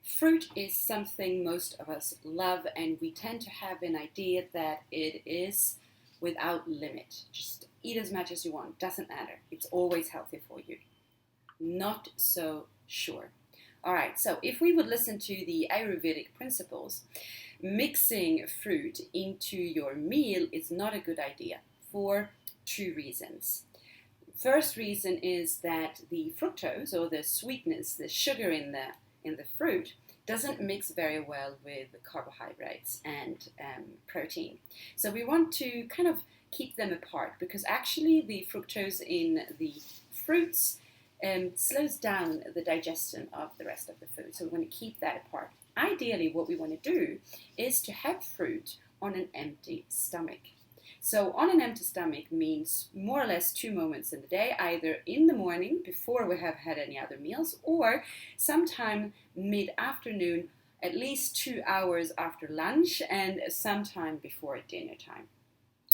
Fruit is something most of us love, and we tend to have an idea that it is without limit. Just eat as much as you want, doesn't matter. It's always healthy for you. Not so sure. All right, so if we would listen to the Ayurvedic principles, mixing fruit into your meal is not a good idea for two reasons. First reason is that the fructose, or the sweetness, the sugar in the fruit, doesn't mix very well with carbohydrates and protein. So we want to kind of keep them apart, because actually the fructose in the fruits slows down the digestion of the rest of the food. So we want to keep that apart. Ideally, what we want to do is to have fruit on an empty stomach. So on an empty stomach means more or less 2 moments in the day, either in the morning before we have had any other meals, or sometime mid-afternoon, at least 2 hours after lunch, and sometime before dinner time.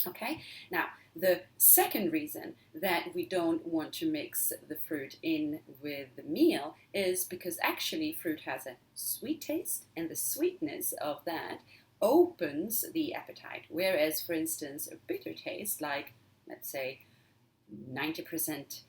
Okay, now the second reason that we don't want to mix the fruit in with the meal is because actually fruit has a sweet taste, and the sweetness of that opens the appetite. Whereas, for instance, a bitter taste, like let's say 90%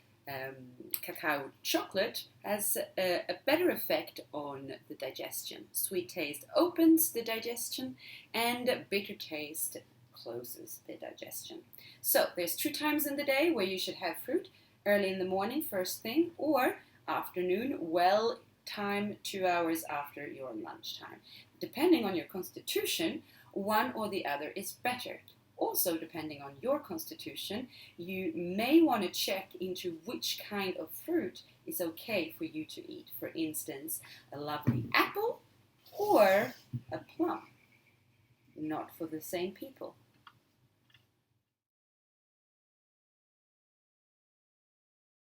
cacao chocolate, has a better effect on the digestion. Sweet taste opens the digestion, and bitter taste closes the digestion. So there's 2 times in the day where you should have fruit: early in the morning, first thing, or afternoon, well time, 2 hours after your lunchtime. Depending on your constitution, one or the other is better. Also, depending on your constitution, you may want to check into which kind of fruit is okay for you to eat. For instance, a lovely apple or a plum. Not for the same people.